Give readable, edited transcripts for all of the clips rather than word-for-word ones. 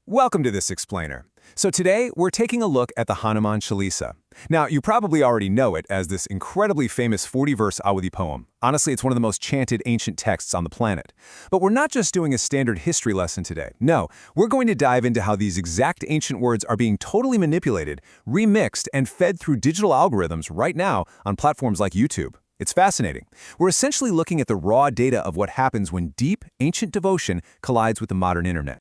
Welcome to this explainer. So today, we're taking a look at the Hanuman Chalisa. Now, you probably already know it as this incredibly famous 40-verse Awadhi poem. Honestly, it's one of the most chanted ancient texts on the planet. But we're not just doing a standard history lesson today. No, we're going to dive into how these exact ancient words are being totally manipulated, remixed, and fed through digital algorithms right now on platforms like YouTube. It's fascinating. We're essentially looking at the raw data of what happens when deep, ancient devotion collides with the modern internet.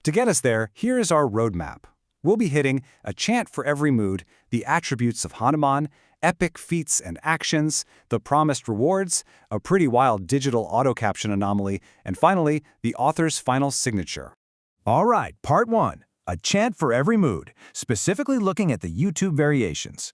To get us there, here is our roadmap. We'll be hitting a chant for every mood, the attributes of Hanuman, epic feats and actions, the promised rewards, a pretty wild digital auto-caption anomaly, and finally, the author's final signature. All right, part 1, a chant for every mood, specifically looking at the YouTube variations.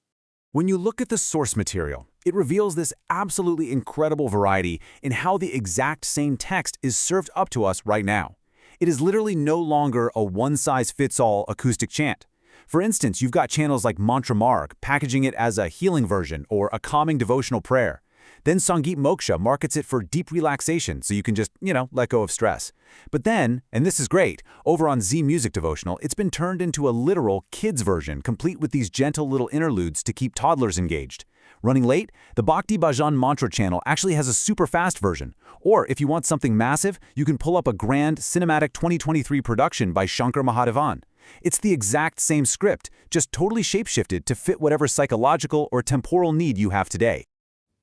When you look at the source material, it reveals this absolutely incredible variety in how the exact same text is served up to us right now. It is literally no longer a one-size-fits-all acoustic chant. For instance, you've got channels like Mantra Marg packaging it as a healing version or a calming devotional prayer. Then Sangeet Moksha markets it for deep relaxation so you can just, let go of stress. But then, and this is great, over on Z Music Devotional, it's been turned into a literal kids version complete with these gentle little interludes to keep toddlers engaged. Running late, the Bhakti Bhajan Mantra channel actually has a super fast version. Or if you want something massive, you can pull up a grand cinematic 2023 production by Shankar Mahadevan. It's the exact same script, just totally shapeshifted to fit whatever psychological or temporal need you have today.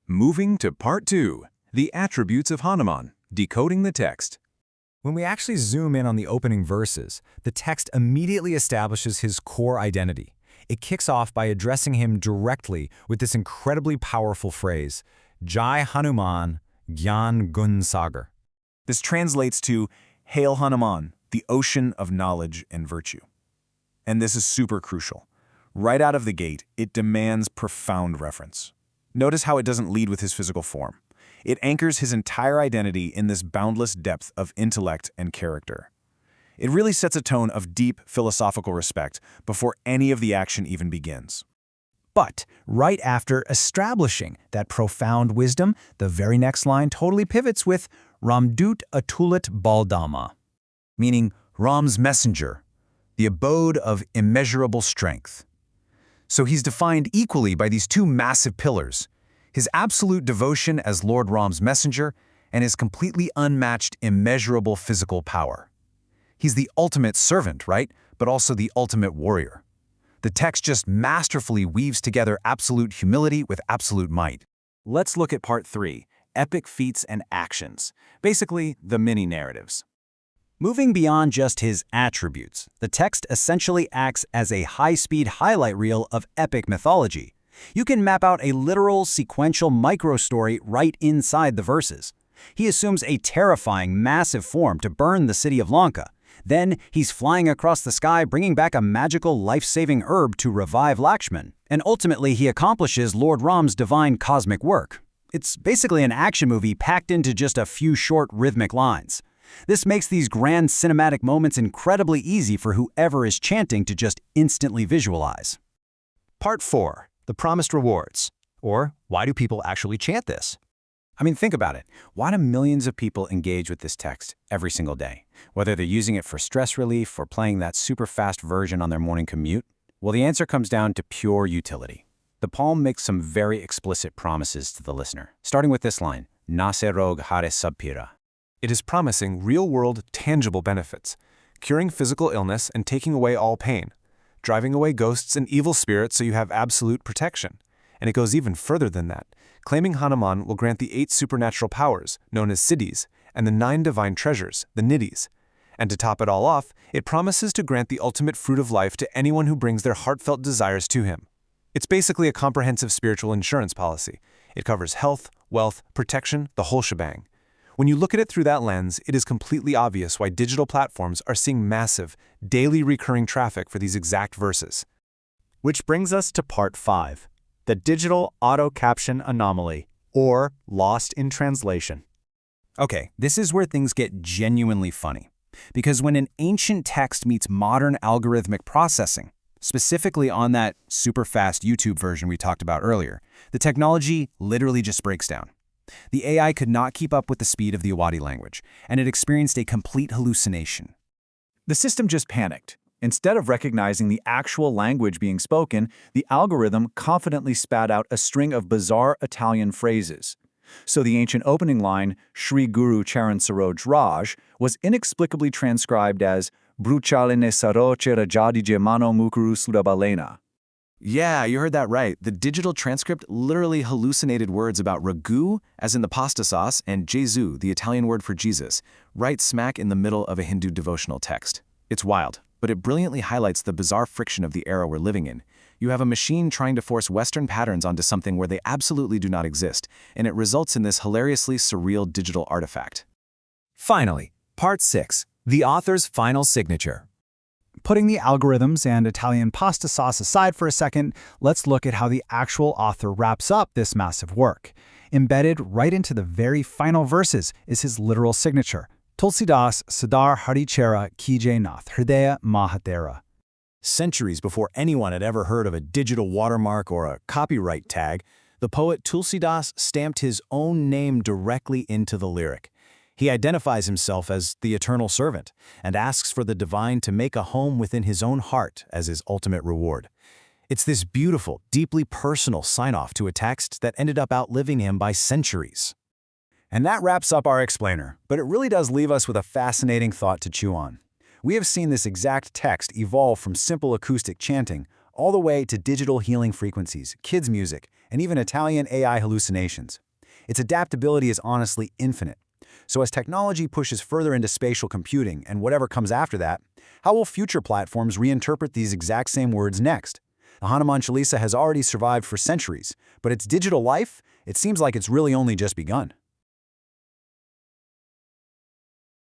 Moving to part 2, the attributes of Hanuman, decoding the text. When we actually zoom in on the opening verses, the text immediately establishes his core identity. It kicks off by addressing him directly with this incredibly powerful phrase, Jai Hanuman Gyan Gun Sagar. This translates to, Hail Hanuman, the ocean of knowledge and virtue. And this is super crucial. Right out of the gate, it demands profound reference. Notice how it doesn't lead with his physical form. It anchors his entire identity in this boundless depth of intellect and character. It really sets a tone of deep philosophical respect before any of the action even begins. But right after establishing that profound wisdom, the very next line totally pivots with Ramdut Atulit Baldama, meaning Ram's messenger, the abode of immeasurable strength. So he's defined equally by these two massive pillars, his absolute devotion as Lord Ram's messenger and his completely unmatched immeasurable physical power. He's the ultimate servant, right? But also the ultimate warrior. The text just masterfully weaves together absolute humility with absolute might. Let's look at part 3, epic feats and actions, basically the mini-narratives. Moving beyond just his attributes, the text essentially acts as a high-speed highlight reel of epic mythology. You can map out a literal sequential micro-story right inside the verses. He assumes a terrifying, massive form to burn the city of Lanka. Then he's flying across the sky bringing back a magical life-saving herb to revive Lakshman. And ultimately he accomplishes Lord Ram's divine cosmic work. It's basically an action movie packed into just a few short rhythmic lines. This makes these grand cinematic moments incredibly easy for whoever is chanting to just instantly visualize. Part 4, the promised rewards. Or, why do people actually chant this? I mean, think about it. Why do millions of people engage with this text every single day? Whether they're using it for stress relief or playing that super fast version on their morning commute? Well, the answer comes down to pure utility. The poem makes some very explicit promises to the listener, starting with this line, Nase rog hare sabpira. It is promising real-world, tangible benefits, curing physical illness and taking away all pain, driving away ghosts and evil spirits so you have absolute protection. And it goes even further than that, claiming Hanuman will grant the 8 supernatural powers, known as siddhis, and the 9 divine treasures, the nidhis. And to top it all off, it promises to grant the ultimate fruit of life to anyone who brings their heartfelt desires to him. It's basically a comprehensive spiritual insurance policy. It covers health, wealth, protection, the whole shebang. When you look at it through that lens, it is completely obvious why digital platforms are seeing massive, daily recurring traffic for these exact verses. Which brings us to part 5, the digital auto-caption anomaly, or lost in translation. Okay, this is where things get genuinely funny. Because when an ancient text meets modern algorithmic processing, specifically on that super fast YouTube version we talked about earlier, the technology literally just breaks down. The AI could not keep up with the speed of the Awadhi language, and it experienced a complete hallucination. The system just panicked. Instead of recognizing the actual language being spoken, the algorithm confidently spat out a string of bizarre Italian phrases. So the ancient opening line, Shri Guru Charan Saroj Raj, was inexplicably transcribed as Bruchaline Saroche Rajadige Mano Mukuru Sudabalena. Yeah, you heard that right. The digital transcript literally hallucinated words about ragu, as in the pasta sauce, and Jesu, the Italian word for Jesus, right smack in the middle of a Hindu devotional text. It's wild, but it brilliantly highlights the bizarre friction of the era we're living in. You have a machine trying to force Western patterns onto something where they absolutely do not exist, and it results in this hilariously surreal digital artifact. Finally, Part 6. The author's final signature. Putting the algorithms and Italian pasta sauce aside for a second, let's look at how the actual author wraps up this massive work. Embedded right into the very final verses is his literal signature, Tulsidas Sadar Harichera Kije Nath Hridaya Mahatera. Centuries before anyone had ever heard of a digital watermark or a copyright tag, the poet Tulsidas stamped his own name directly into the lyric. He identifies himself as the eternal servant and asks for the divine to make a home within his own heart as his ultimate reward. It's this beautiful, deeply personal sign-off to a text that ended up outliving him by centuries. And that wraps up our explainer, but it really does leave us with a fascinating thought to chew on. We have seen this exact text evolve from simple acoustic chanting all the way to digital healing frequencies, kids' music, and even Italian AI hallucinations. Its adaptability is honestly infinite. So as technology pushes further into spatial computing and whatever comes after that, how will future platforms reinterpret these exact same words next? The Hanuman Chalisa has already survived for centuries, but its digital life, it seems like it's really only just begun.